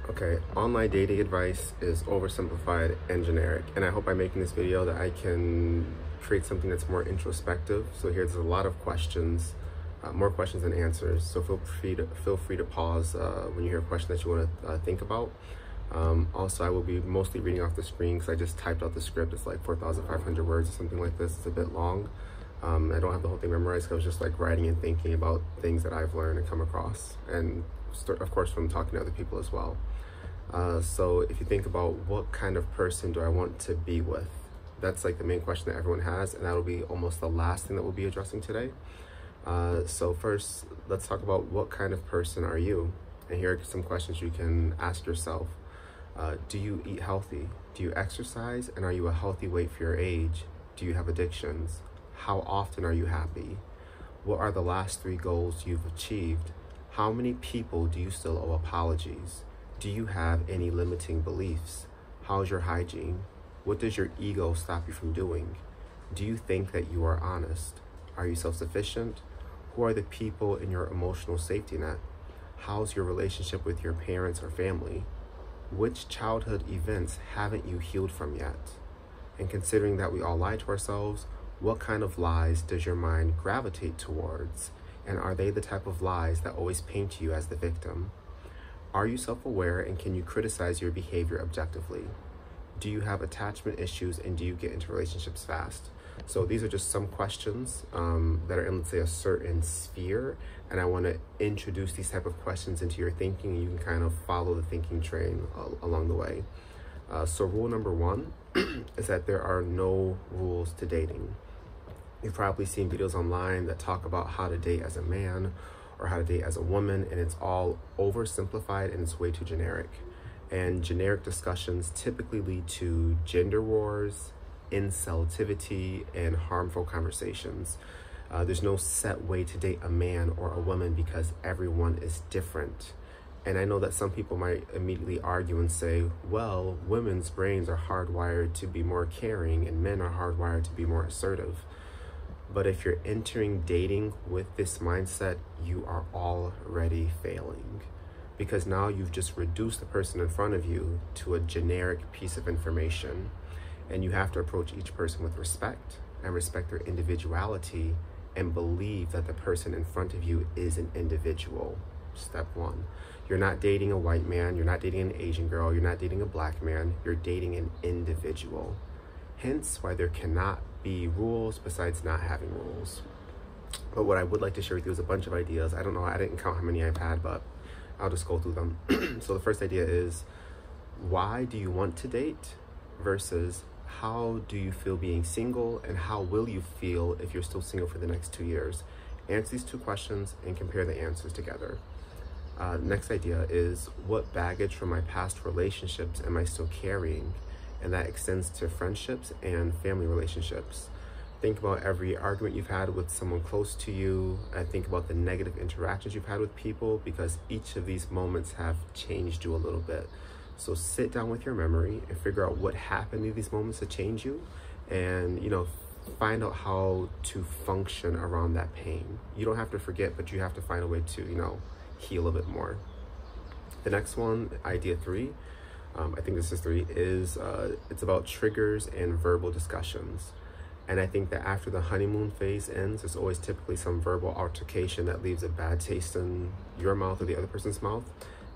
Okay, all my dating advice is oversimplified and generic, and I hope by making this video that I can create something that's more introspective. So here's a lot of questions, more questions than answers. So feel free to pause when you hear a question that you want to think about. Also, I will be mostly reading off the screen because I just typed out the script. It's like 4,500 words or something like this. It's a bit long. I don't have the whole thing memorized. I was just like writing and thinking about things that I've learned and come across, and of course from talking to other people as well. So if you think about what kind of person do I want to be with, that's like the main question that everyone has, and that'll be almost the last thing that we'll be addressing today. So first, let's talk about what kind of person are you? And here are some questions you can ask yourself. Do you eat healthy? Do you exercise? And are you a healthy weight for your age? Do you have addictions? How often are you happy? What are the last 3 goals you've achieved? How many people do you still owe apologies? Do you have any limiting beliefs? How's your hygiene? What does your ego stop you from doing? Do you think that you are honest? Are you self-sufficient? Who are the people in your emotional safety net? How's your relationship with your parents or family? Which childhood events haven't you healed from yet? And considering that we all lie to ourselves, what kind of lies does your mind gravitate towards? And are they the type of lies that always paint you as the victim? Are you self-aware, and can you criticize your behavior objectively? Do you have attachment issues, and do you get into relationships fast? So these are just some questions that are in, let's say, a certain sphere, and I want to introduce these type of questions into your thinking, and you can kind of follow the thinking train along the way. So rule number 1 is that there are no rules to dating. You've probably seen videos online that talk about how to date as a man or how to date as a woman, and it's all oversimplified and it's way too generic. And generic discussions typically lead to gender wars, inceltivity, and harmful conversations. There's no set way to date a man or a woman because everyone is different. And I know that some people might immediately argue and say, well, women's brains are hardwired to be more caring and men are hardwired to be more assertive. But if you're entering dating with this mindset, you are already failing, because now you've just reduced the person in front of you to a generic piece of information, and you have to approach each person with respect and respect their individuality and believe that the person in front of you is an individual. Step 1. You're not dating a white man, you're not dating an Asian girl, you're not dating a black man, you're dating an individual. Hence why there cannot be rules besides not having rules. But what I would like to share with you is a bunch of ideas. I don't know, I didn't count how many I've had, but I'll just go through them. So the first idea is, why do you want to date versus how do you feel being single, and how will you feel if you're still single for the next 2 years? Answer these 2 questions and compare the answers together. Next idea is, what baggage from my past relationships am I still carrying? And that extends to friendships and family relationships. Think about every argument you've had with someone close to you, and think about the negative interactions you've had with people, because each of these moments have changed you a little bit. So sit down with your memory and figure out what happened in these moments to change you, and find out how to function around that pain. You don't have to forget, but you have to find a way to heal a bit more. The next one, idea 3, I think this is 3, is it's about triggers and verbal discussions. And I think that after the honeymoon phase ends, there's always typically some verbal altercation that leaves a bad taste in your mouth or the other person's mouth.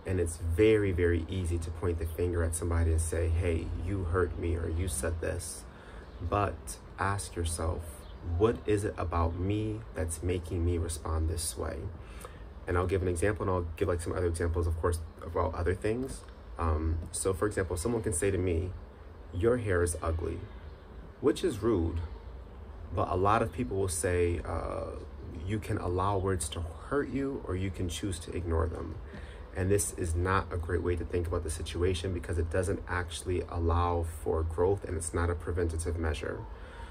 And it's very, very easy to point the finger at somebody and say, hey, you hurt me, or you said this. But ask yourself, what is it about me that's making me respond this way? And I'll give an example, and I'll give like some other examples, of course, about other things. So for example, someone can say to me, your hair is ugly, which is rude, but a lot of people will say, you can allow words to hurt you, or you can choose to ignore them. And this is not a great way to think about the situation, because it doesn't actually allow for growth, and it's not a preventative measure.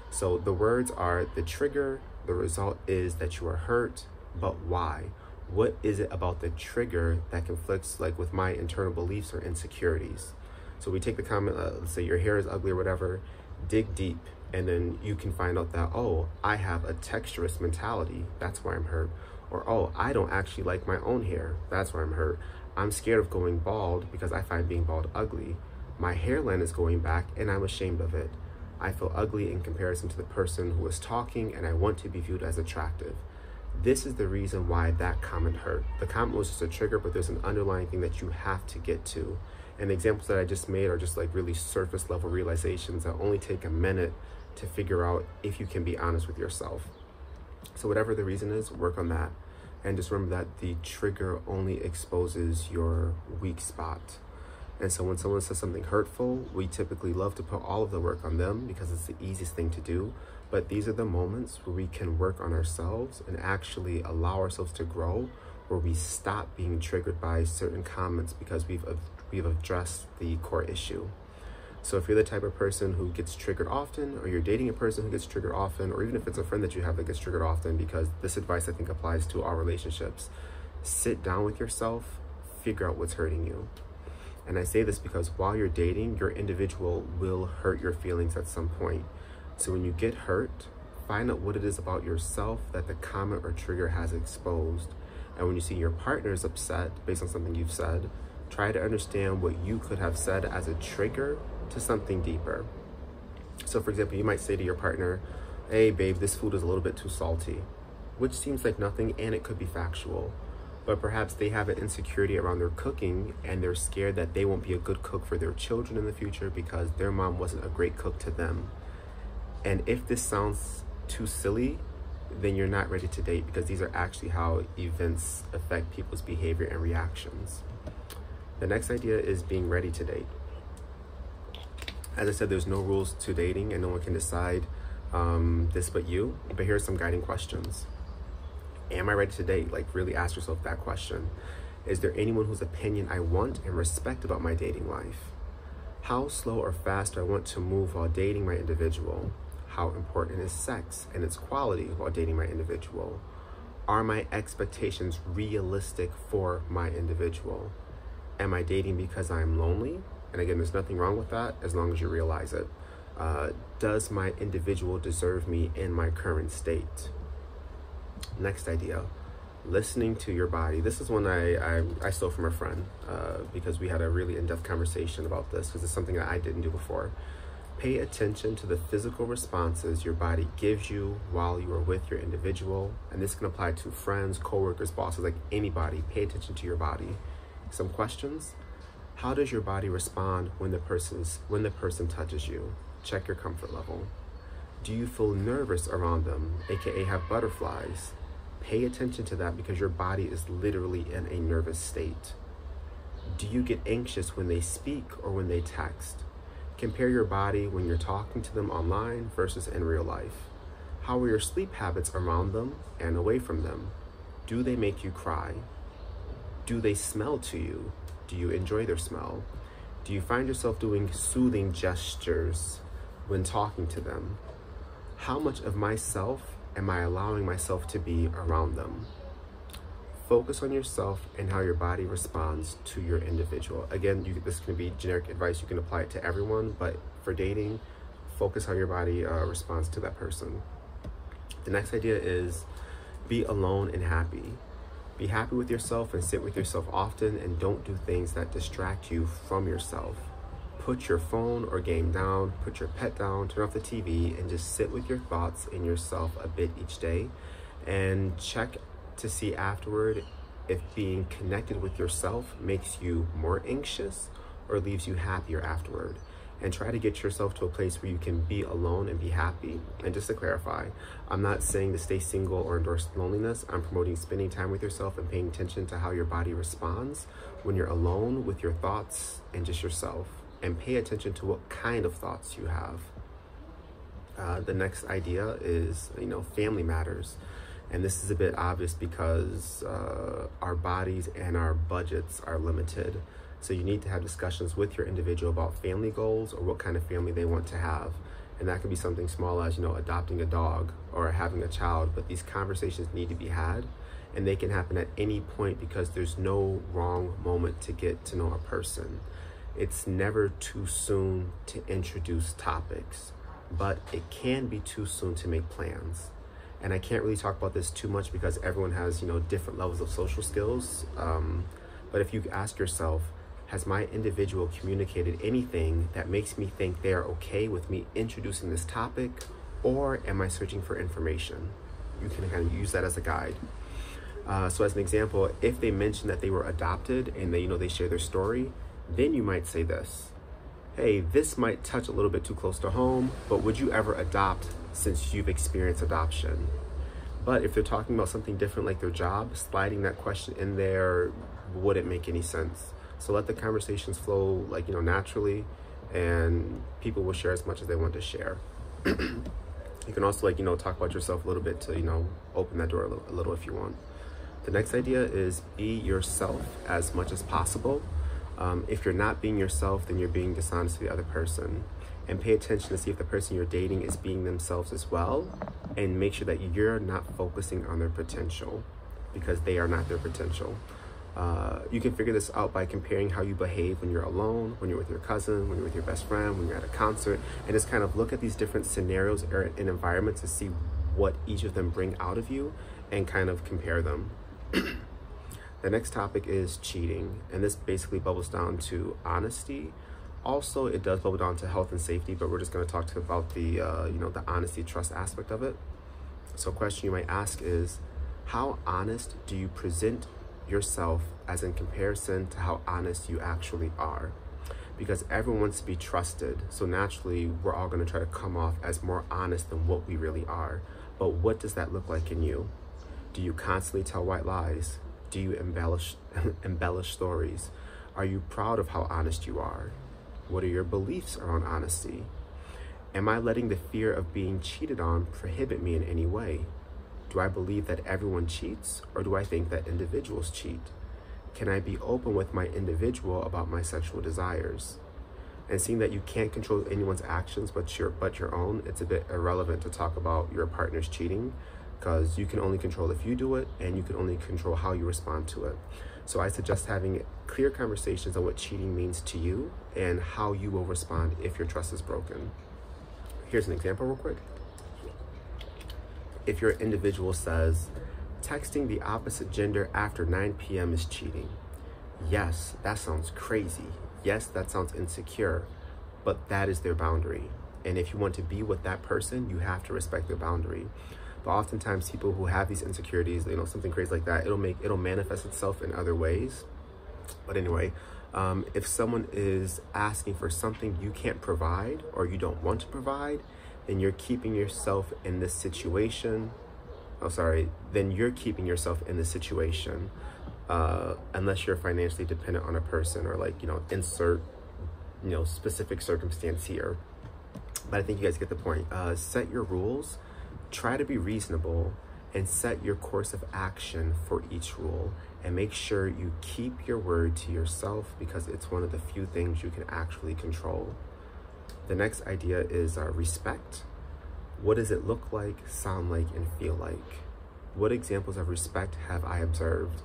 So the words are the trigger, the result is that you are hurt, but why? What is it about the trigger that conflicts like with my internal beliefs or insecurities? So we take the comment, let's say your hair is ugly or whatever, dig deep, and then you can find out that, oh, I have a texturist mentality, that's why I'm hurt. Or, oh, I don't actually like my own hair, that's why I'm hurt. I'm scared of going bald because I find being bald ugly. My hairline is going back and I'm ashamed of it. I feel ugly in comparison to the person who is talking and I want to be viewed as attractive. This is the reason why that comment hurt. The comment was just a trigger, but there's an underlying thing that you have to get to. And the examples that I just made are just like really surface level realizations that only take a minute to figure out if you can be honest with yourself. So whatever the reason is, work on that. And just remember that the trigger only exposes your weak spot. And so when someone says something hurtful, we typically love to put all of the work on them because it's the easiest thing to do. But these are the moments where we can work on ourselves and actually allow ourselves to grow, where we stop being triggered by certain comments because we've addressed the core issue. So if you're the type of person who gets triggered often, or you're dating a person who gets triggered often, or even if it's a friend that you have that gets triggered often, because this advice I think applies to all relationships, sit down with yourself, figure out what's hurting you. And I say this because while you're dating, your individual will hurt your feelings at some point. So when you get hurt, find out what it is about yourself that the comment or trigger has exposed. And when you see your partner is upset based on something you've said, try to understand what you could have said as a trigger to something deeper. So for example, you might say to your partner, "Hey babe, this food is a little bit too salty," which seems like nothing and it could be factual. But perhaps they have an insecurity around their cooking and they're scared that they won't be a good cook for their children in the future because their mom wasn't a great cook to them. And if this sounds too silly, then you're not ready to date, because these are actually how events affect people's behavior and reactions. The next idea is being ready to date. As I said, there's no rules to dating and no one can decide this but you. But here are some guiding questions. Am I ready to date? Like, really ask yourself that question. Is there anyone whose opinion I want and respect about my dating life? How slow or fast do I want to move while dating my individual? How important is sex and its quality while dating my individual? Are my expectations realistic for my individual? Am I dating because I'm lonely? And again, there's nothing wrong with that as long as you realize it. Does my individual deserve me in my current state? Next idea, listening to your body. This is one I stole from a friend because we had a really in-depth conversation about this, because it's something that I didn't do before. Pay attention to the physical responses your body gives you while you are with your individual. And this can apply to friends, coworkers, bosses, like anybody. Pay attention to your body. Some questions. How does your body respond when the person touches you? Check your comfort level. Do you feel nervous around them, aka have butterflies? Pay attention to that because your body is literally in a nervous state. Do you get anxious when they speak or when they text? Compare your body when you're talking to them online versus in real life. How are your sleep habits around them and away from them? Do they make you cry? Do they smell to you? Do you enjoy their smell? Do you find yourself doing soothing gestures when talking to them? How much of myself am I allowing myself to be around them? Focus on yourself and how your body responds to your individual. Again, this can be generic advice. You can apply it to everyone, but for dating, focus how your body responds to that person. The next idea is be alone and happy. Be happy with yourself and sit with yourself often, and don't do things that distract you from yourself. Put your phone or game down, put your pet down, turn off the TV, and just sit with your thoughts and yourself a bit each day, and check to see afterward if being connected with yourself makes you more anxious or leaves you happier afterward. And try to get yourself to a place where you can be alone and be happy. And just to clarify, I'm not saying to stay single or endorse loneliness. I'm promoting spending time with yourself and paying attention to how your body responds when you're alone with your thoughts and just yourself. And pay attention to what kind of thoughts you have. The next idea is, family matters. And this is a bit obvious because our bodies and our budgets are limited. So you need to have discussions with your individual about family goals or what kind of family they want to have. And that could be something small as, adopting a dog or having a child. But these conversations need to be had, and they can happen at any point because there's no wrong moment to get to know a person. It's never too soon to introduce topics, but it can be too soon to make plans. And I can't really talk about this too much because everyone has, different levels of social skills. But if you ask yourself, has my individual communicated anything that makes me think they are okay with me introducing this topic, or am I searching for information? You can kind of use that as a guide. So as an example, if they mention that they were adopted and they share their story, then you might say this: hey, this might touch a little bit too close to home, but would you ever adopt since you've experienced adoption? But if they're talking about something different like their job, sliding that question in there wouldn't make any sense. So let the conversations flow naturally, and people will share as much as they want to share. You can also talk about yourself a little bit to open that door a little if you want. The next idea is be yourself as much as possible. If you're not being yourself, then you're being dishonest to the other person. And pay attention to see if the person you're dating is being themselves as well, and make sure that you're not focusing on their potential, because they are not their potential. You can figure this out by comparing how you behave when you're alone, when you're with your cousin, when you're with your best friend, when you're at a concert, and just kind of look at these different scenarios and environments to see what each of them bring out of you and kind of compare them. The next topic is cheating, and this basically bubbles down to honesty. Also, it does bubble down to health and safety, but we're just going to talk about the the honesty, trust aspect of it. So a question you might ask is, how honest do you present yourself as in comparison to how honest you actually are? Because everyone wants to be trusted, so naturally we're all going to try to come off as more honest than what we really are. But what does that look like in you? Do you constantly tell white lies? Do you embellish stories? Are you proud of how honest you are? What are your beliefs around honesty? Am I letting the fear of being cheated on prohibit me in any way? Do I believe that everyone cheats, or do I think that individuals cheat? Can I be open with my individual about my sexual desires? And seeing that you can't control anyone's actions but your own, it's a bit irrelevant to talk about your partner's cheating, because you can only control if you do it, and you can only control how you respond to it. So I suggest having clear conversations on what cheating means to you and how you will respond if your trust is broken. Here's an example real quick. If your individual says, texting the opposite gender after 9 p.m. is cheating. Yes, that sounds crazy. Yes, that sounds insecure, but that is their boundary. And if you want to be with that person, you have to respect their boundary. But oftentimes people who have these insecurities, something crazy like that, it'll manifest itself in other ways. But anyway, if someone is asking for something you can't provide or you don't want to provide, then you're keeping yourself in this situation. Then you're keeping yourself in this situation, unless you're financially dependent on a person, or insert, specific circumstance here. But I think you guys get the point. Set your rules. Try to be reasonable and set your course of action for each rule, and make sure you keep your word to yourself, because it's one of the few things you can actually control. The next idea is respect. What does it look like, sound like, and feel like? What examples of respect have I observed?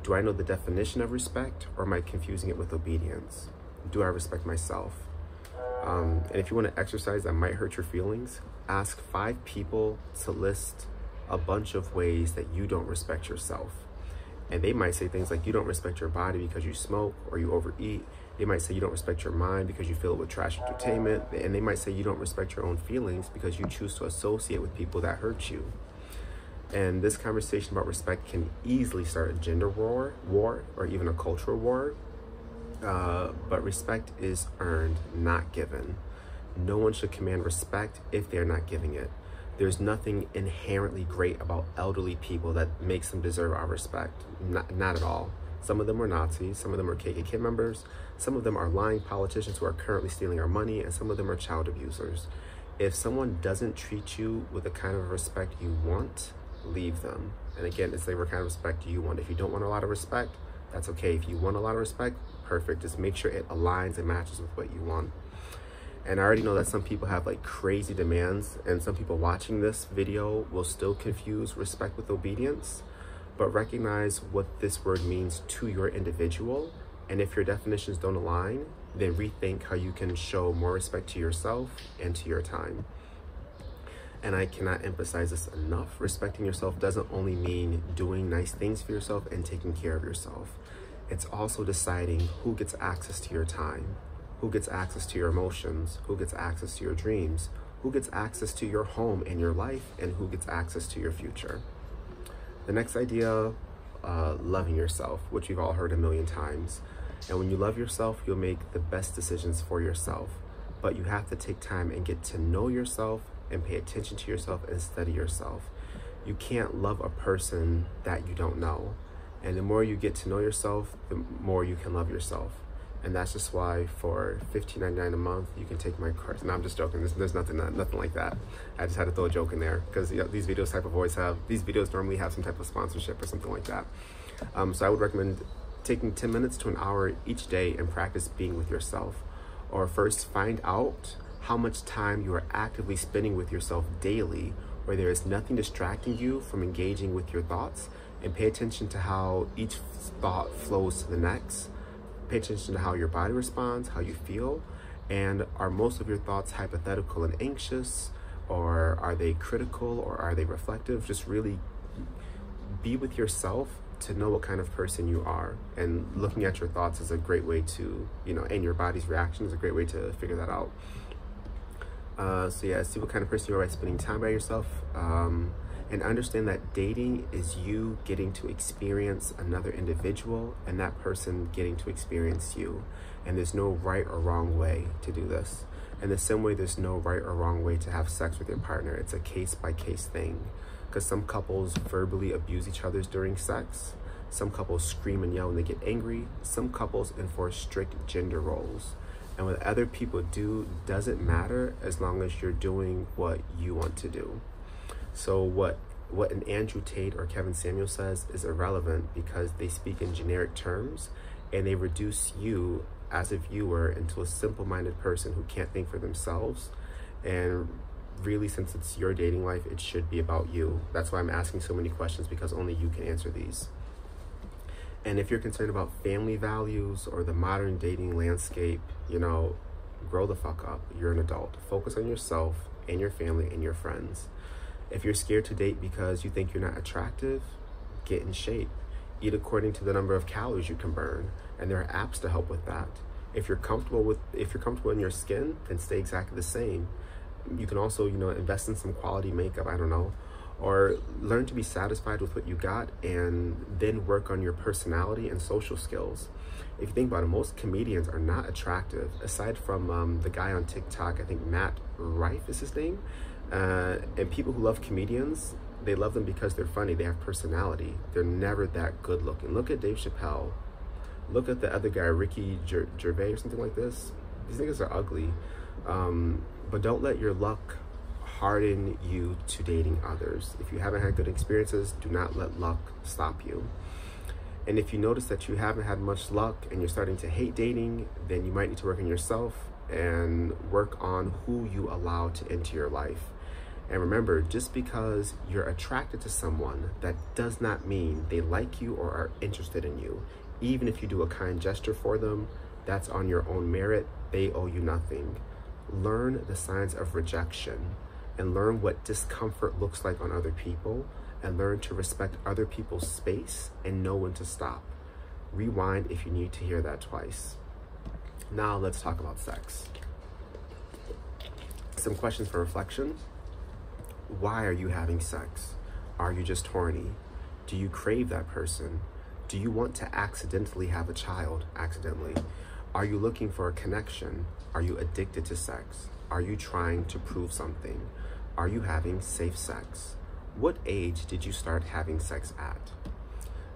Do I know the definition of respect, or am I confusing it with obedience? Do I respect myself? And if you want to exercise that might hurt your feelings, ask 5 people to list a bunch of ways that you don't respect yourself. And they might say things like, you don't respect your body because you smoke or you overeat. They might say you don't respect your mind because you fill it with trash entertainment. And they might say you don't respect your own feelings because you choose to associate with people that hurt you. And this conversation about respect can easily start a gender war, or even a cultural war. But respect is earned, not given. No one should command respect if they're not giving it. There's nothing inherently great about elderly people that makes them deserve our respect. Not at all. Some of them are Nazis, some of them are KKK members, some of them are lying politicians who are currently stealing our money, and some of them are child abusers. If someone doesn't treat you with the kind of respect you want, leave them. And again, it's the kind of respect you want. If you don't want a lot of respect, that's okay. If you want a lot of respect, perfect. Just make sure it aligns and matches with what you want. And I already know that some people have crazy demands, and some people watching this video will still confuse respect with obedience. But recognize what this word means to your individual. And if your definitions don't align, then rethink how you can show more respect to yourself and to your time. And I cannot emphasize this enough. Respecting yourself doesn't only mean doing nice things for yourself and taking care of yourself. It's also deciding who gets access to your time, who gets access to your emotions, who gets access to your dreams, who gets access to your home and your life, and who gets access to your future. The next idea, loving yourself, which you've all heard a million times. And when you love yourself, you'll make the best decisions for yourself. But you have to take time and get to know yourself and pay attention to yourself and study yourself. You can't love a person that you don't know. And the more you get to know yourself, the more you can love yourself. And that's just why for $15.99 a month, you can take my course. No, I'm just joking. There's nothing like that. I just had to throw a joke in there because these videos normally have some type of sponsorship or something like that. So I would recommend taking 10 minutes to an hour each day and practice being with yourself. Or first find out how much time you are actively spending with yourself daily, where there is nothing distracting you from engaging with your thoughts, and pay attention to how each thought flows to the next. Pay attention to how your body responds, how you feel, and are most of your thoughts hypothetical and anxious, or are they critical, or are they reflective? Just really be with yourself to know what kind of person you are. And looking at your thoughts is a great way to, and your body's reaction is a great way to figure that out. So yeah, see what kind of person you are by spending time by yourself. And understand that dating is you getting to experience another individual and that person getting to experience you. And there's no right or wrong way to do this. In the same way, there's no right or wrong way to have sex with your partner. It's a case-by-case thing. Because some couples verbally abuse each other during sex. Some couples scream and yell when they get angry. Some couples enforce strict gender roles. And what other people do doesn't matter as long as you're doing what you want to do. So what an Andrew Tate or Kevin Samuel says is irrelevant because they speak in generic terms and they reduce you as a viewer into a simple-minded person who can't think for themselves. And really, since it's your dating life, it should be about you. That's why I'm asking so many questions, because only you can answer these. And if you're concerned about family values or the modern dating landscape, grow the fuck up. You're an adult. Focus on yourself and your family and your friends. If you're scared to date because you think you're not attractive, get in shape. Eat according to the number of calories you can burn, and there are apps to help with that. If you're comfortable in your skin, then stay exactly the same. You can also, invest in some quality makeup, I don't know, or learn to be satisfied with what you got and then work on your personality and social skills. If you think about it, most comedians are not attractive, aside from the guy on TikTok, I think Matt Rife is his name. And people who love comedians, they love them because they're funny, they have personality. They're never that good looking. Look at Dave Chappelle. Look at the other guy, Ricky Gervais or something like this. These niggas are ugly. But don't let your luck harden you to dating others. If you haven't had good experiences, do not let luck stop you. And if you notice that you haven't had much luck and you're starting to hate dating, then you might need to work on yourself and work on who you allow to enter your life. And remember, just because you're attracted to someone, that does not mean they like you or are interested in you. Even if you do a kind gesture for them, that's on your own merit. They owe you nothing. Learn the signs of rejection and learn what discomfort looks like on other people, and learn to respect other people's space and know when to stop. Rewind if you need to hear that twice. Now let's talk about sex. Some questions for reflection. Why are you having sex? Are you just horny? Do you crave that person? Do you want to accidentally have a child accidentally? Are you looking for a connection? Are you addicted to sex? Are you trying to prove something? Are you having safe sex? What age did you start having sex at?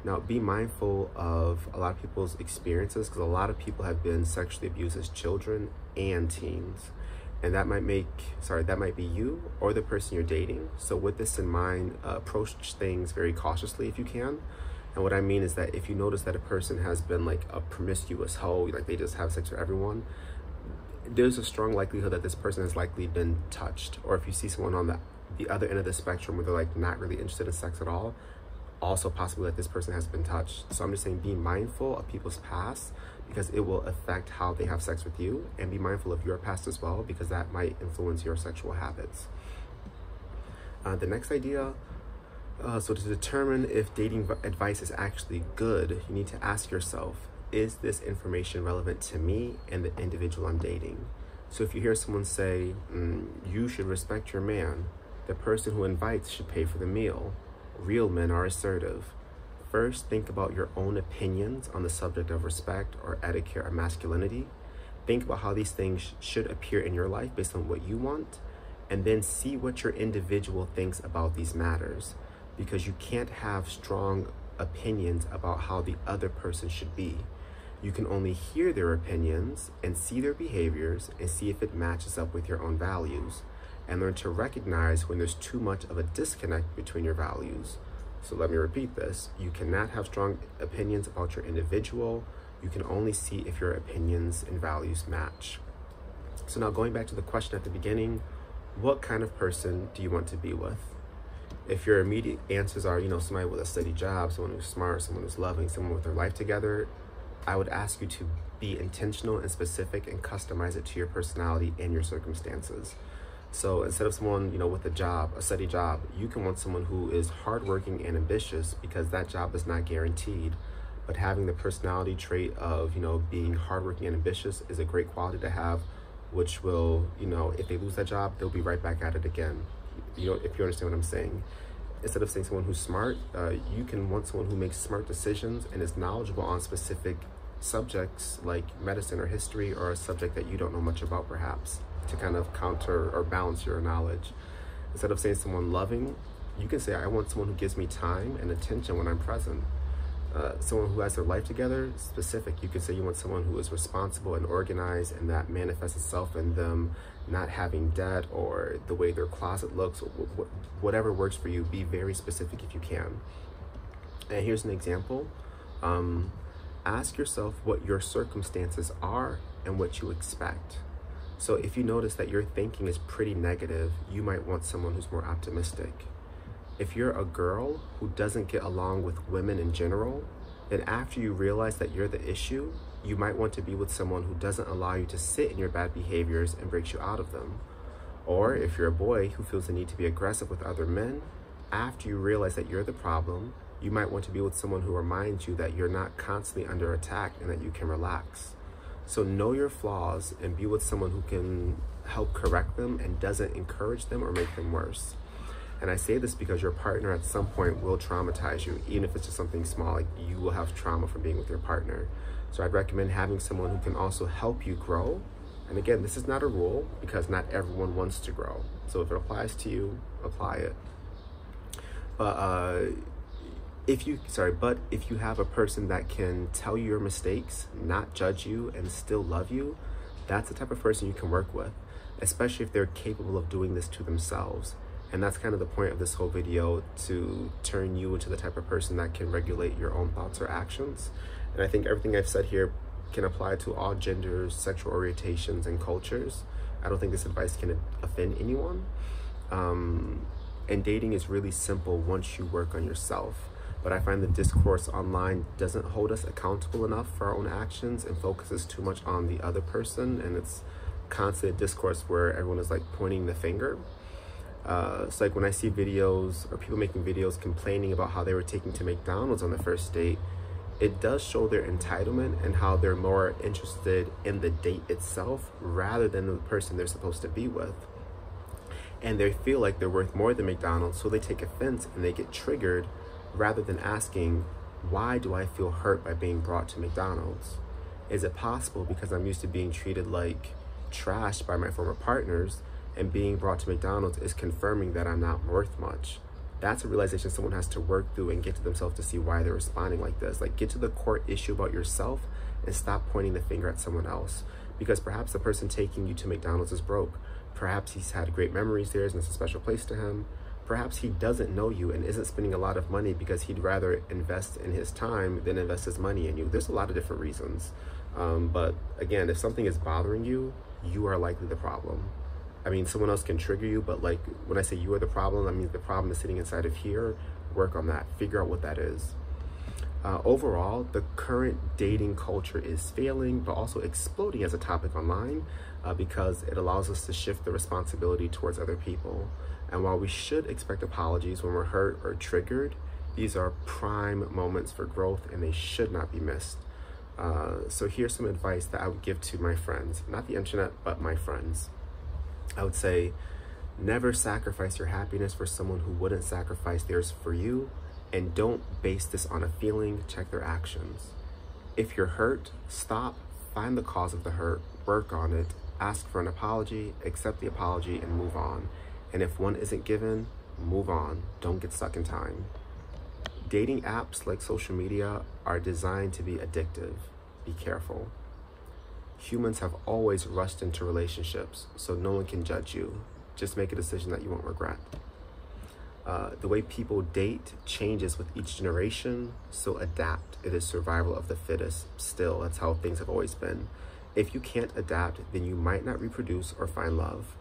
Now, be mindful of a lot of people's experiences, because a lot of people have been sexually abused as children and teens. And that might be you or the person you're dating. So with this in mind, approach things very cautiously if you can. And what I mean is that if you notice that a person has been like a promiscuous hoe, like they just have sex with everyone, there's a strong likelihood that this person has likely been touched. Or if you see someone on the other end of the spectrum where they're like not really interested in sex at all, also possibly that this person has been touched. So I'm just saying, be mindful of people's past, because it will affect how they have sex with you, and be mindful of your past as well, because that might influence your sexual habits. The next idea, So to determine if dating advice is actually good, you need to ask yourself, is this information relevant to me and the individual I'm dating? So if you hear someone say, you should respect your man, the person who invites should pay for the meal, real men are assertive. First, think about your own opinions on the subject of respect or etiquette or masculinity. Think about how these things should appear in your life based on what you want, and then see what your individual thinks about these matters, because you can't have strong opinions about how the other person should be. You can only hear their opinions and see their behaviors and see if it matches up with your own values, and learn to recognize when there's too much of a disconnect between your values. So let me repeat this. You cannot have strong opinions about your individual. You can only see if your opinions and values match. So now going back to the question at the beginning, what kind of person do you want to be with? If your immediate answers are, somebody with a steady job, someone who's smart, someone who's loving, someone with their life together, I would ask you to be intentional and specific and customize it to your personality and your circumstances. So instead of someone, with a steady job, you can want someone who is hardworking and ambitious, because that job is not guaranteed. But having the personality trait of, being hardworking and ambitious is a great quality to have, which will, if they lose that job, they'll be right back at it again. If you understand what I'm saying. Instead of saying someone who's smart, you can want someone who makes smart decisions and is knowledgeable on specific subjects like medicine or history, or a subject that you don't know much about perhaps, to kind of counter or balance your knowledge. Instead of saying someone loving, you can say, I want someone who gives me time and attention when I'm present. Someone who has their life together, specific. You could say you want someone who is responsible and organized, and that manifests itself in them not having debt or the way their closet looks, whatever works for you. Be very specific if you can. And here's an example. Ask yourself what your circumstances are and what you expect. So if you notice that your thinking is pretty negative, you might want someone who's more optimistic. If you're a girl who doesn't get along with women in general, then after you realize that you're the issue, you might want to be with someone who doesn't allow you to sit in your bad behaviors and breaks you out of them. Or if you're a boy who feels the need to be aggressive with other men, after you realize that you're the problem, you might want to be with someone who reminds you that you're not constantly under attack and that you can relax. So know your flaws and be with someone who can help correct them and doesn't encourage them or make them worse. And I say this because your partner at some point will traumatize you, even if it's just something small. Like, you will have trauma from being with your partner. So I'd recommend having someone who can also help you grow. And again, this is not a rule, because not everyone wants to grow. So if it applies to you, apply it. But if you have a person that can tell you your mistakes, not judge you, and still love you, that's the type of person you can work with, especially if they're capable of doing this to themselves. And that's kind of the point of this whole video, to turn you into the type of person that can regulate your own thoughts or actions. And I think everything I've said here can apply to all genders, sexual orientations, and cultures. I don't think this advice can offend anyone. And dating is really simple once you work on yourself. But I find the discourse online doesn't hold us accountable enough for our own actions and focuses too much on the other person. And it's constant discourse where everyone is like pointing the finger. It's like when I see videos or people making videos complaining about how they were taken to McDonald's on the first date, it does show their entitlement and how they're more interested in the date itself rather than the person they're supposed to be with. And they feel like they're worth more than McDonald's, so they take offense and they get triggered rather than asking, why do I feel hurt by being brought to McDonald's? Is it possible because I'm used to being treated like trash by my former partners, and being brought to McDonald's is confirming that I'm not worth much? That's a realization someone has to work through and get to themselves to see why they're responding like this. Like, get to the core issue about yourself and stop pointing the finger at someone else. Because perhaps the person taking you to McDonald's is broke. Perhaps he's had great memories there and it's a special place to him. Perhaps he doesn't know you and isn't spending a lot of money because he'd rather invest in his time than invest his money in you. There's a lot of different reasons. But again, if something is bothering you, you are likely the problem. I mean, someone else can trigger you, but like when I say you are the problem, I mean the problem is sitting inside of here. Work on that. Figure out what that is. Overall, the current dating culture is failing, but also exploding as a topic online because it allows us to shift the responsibility towards other people. And while we should expect apologies when we're hurt or triggered, these are prime moments for growth and they should not be missed. So here's some advice that I would give to my friends, not the internet, but my friends. I would say, never sacrifice your happiness for someone who wouldn't sacrifice theirs for you. And don't base this on a feeling, check their actions. If you're hurt, stop, find the cause of the hurt, work on it, ask for an apology, accept the apology, and move on. And if one isn't given, move on. Don't get stuck in time. Dating apps like social media are designed to be addictive. Be careful. Humans have always rushed into relationships, so no one can judge you. Just make a decision that you won't regret. The way people date changes with each generation, so adapt. It is survival of the fittest. Still, that's how things have always been. If you can't adapt, then you might not reproduce or find love.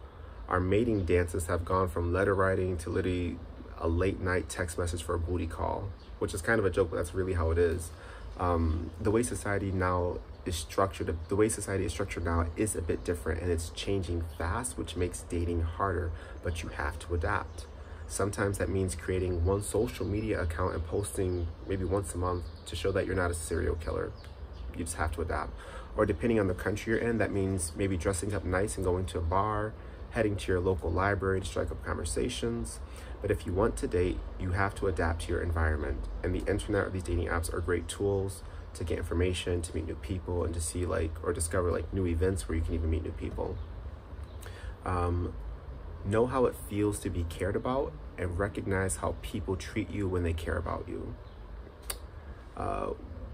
Our mating dances have gone from letter writing to literally a late night text message for a booty call, which is kind of a joke, but that's really how it is. The way society is structured now is a bit different, and it's changing fast, which makes dating harder, but you have to adapt. Sometimes that means creating one social media account and posting maybe once a month to show that you're not a serial killer. You just have to adapt. Or depending on the country you're in, that means maybe dressing up nice and going to a bar, heading to your local library to strike up conversations. But if you want to date, you have to adapt to your environment. And the internet or these dating apps are great tools to get information, to meet new people, and to see or discover new events where you can even meet new people. Know how it feels to be cared about and recognize how people treat you when they care about you.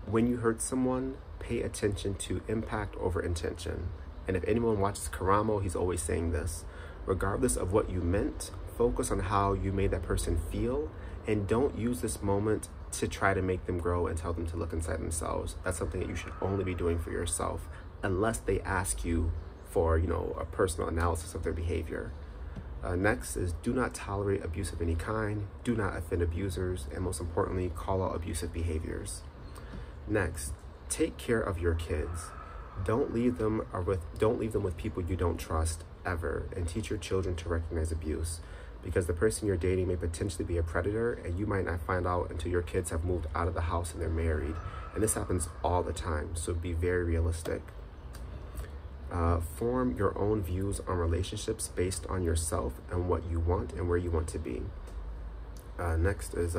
When you hurt someone, pay attention to impact over intention. And if anyone watches Karamo, he's always saying this. Regardless of what you meant, focus on how you made that person feel, and don't use this moment to try to make them grow and tell them to look inside themselves. That's something that you should only be doing for yourself, unless they ask you for, a personal analysis of their behavior. Next is, do not tolerate abuse of any kind, do not offend abusers, and most importantly, call out abusive behaviors. Next, take care of your kids. Don't leave them with people you don't trust ever, and teach your children to recognize abuse, because the person you're dating may potentially be a predator, and you might not find out until your kids have moved out of the house and they're married. And this happens all the time, so be very realistic. Form your own views on relationships based on yourself and what you want and where you want to be. Next is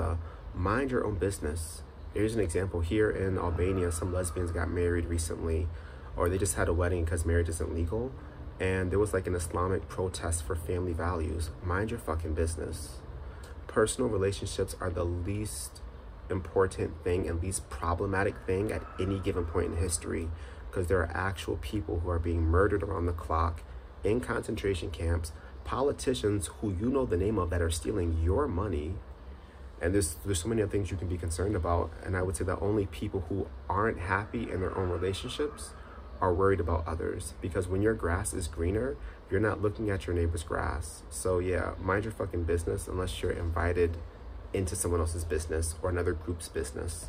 mind your own business. Here's an example. Here in Albania, some lesbians got married recently, or they just had a wedding because marriage isn't legal, and there was an Islamic protest for family values. Mind your fucking business. Personal relationships are the least important thing and least problematic thing at any given point in history, because there are actual people who are being murdered around the clock in concentration camps, politicians who you know the name of that are stealing your money. And there's so many other things you can be concerned about. And I would say that only people who aren't happy in their own relationships are worried about others, because when your grass is greener, you're not looking at your neighbor's grass. So yeah, mind your fucking business unless you're invited into someone else's business or another group's business.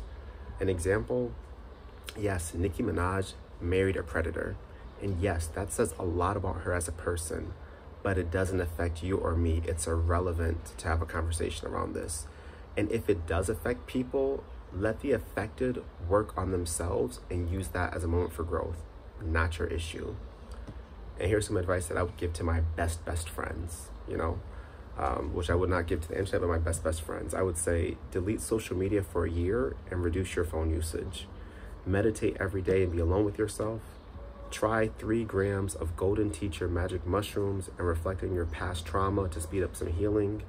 An example, yes, Nicki Minaj married a predator. And yes, that says a lot about her as a person, but it doesn't affect you or me. It's irrelevant to have a conversation around this. And if it does affect people, let the affected work on themselves and use that as a moment for growth, not your issue. And here's some advice that I would give to my best friends, which I would not give to the internet, but my best friends. I would say, delete social media for a year and reduce your phone usage. Meditate every day and be alone with yourself. Try 3 grams of golden teacher magic mushrooms and reflect on your past trauma to speed up some healing.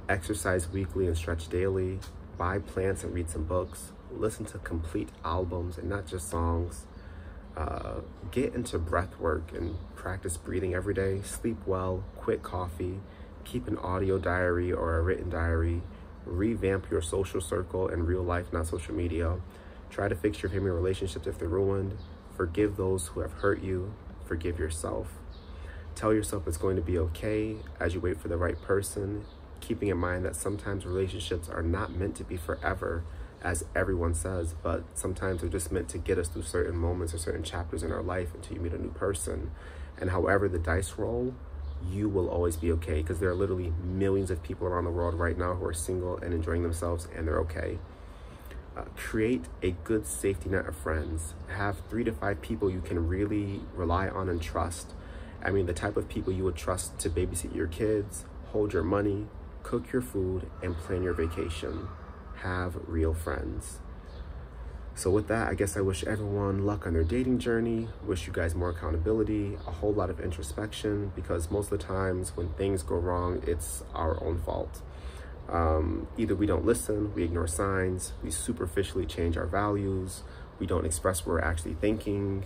Exercise weekly and stretch daily. Buy plants and read some books. Listen to complete albums and not just songs. Get into breath work and practice breathing every day. Sleep well, quit coffee, keep an audio diary or a written diary. Revamp your social circle in real life, not social media. Try to fix your family relationships if they're ruined. Forgive those who have hurt you. Forgive yourself. Tell yourself it's going to be okay as you wait for the right person, keeping in mind that sometimes relationships are not meant to be forever, as everyone says, but sometimes they're just meant to get us through certain moments or certain chapters in our life until you meet a new person. And however the dice roll, you will always be okay, because there are literally millions of people around the world right now who are single and enjoying themselves, and they're okay. Create a good safety net of friends. Have 3 to 5 people you can really rely on and trust. I mean, the type of people you would trust to babysit your kids, hold your money, cook your food, and plan your vacation. Have real friends. So with that, I guess I wish everyone luck on their dating journey. Wish you guys more accountability, a whole lot of introspection, because most of the times when things go wrong, it's our own fault. Either we don't listen, we ignore signs, we superficially change our values, we don't express what we're actually thinking,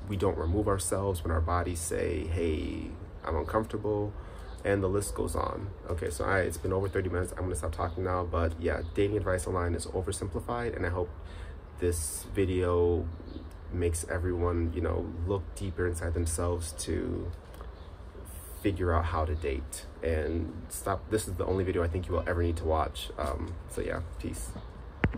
we don't remove ourselves when our bodies say, hey, I'm uncomfortable, and the list goes on. Okay, so it's been over 30 minutes. I'm gonna stop talking now, but yeah, dating advice online is oversimplified, and I hope this video makes everyone, look deeper inside themselves to figure out how to date and stop. This is the only video I think you will ever need to watch. So yeah, peace.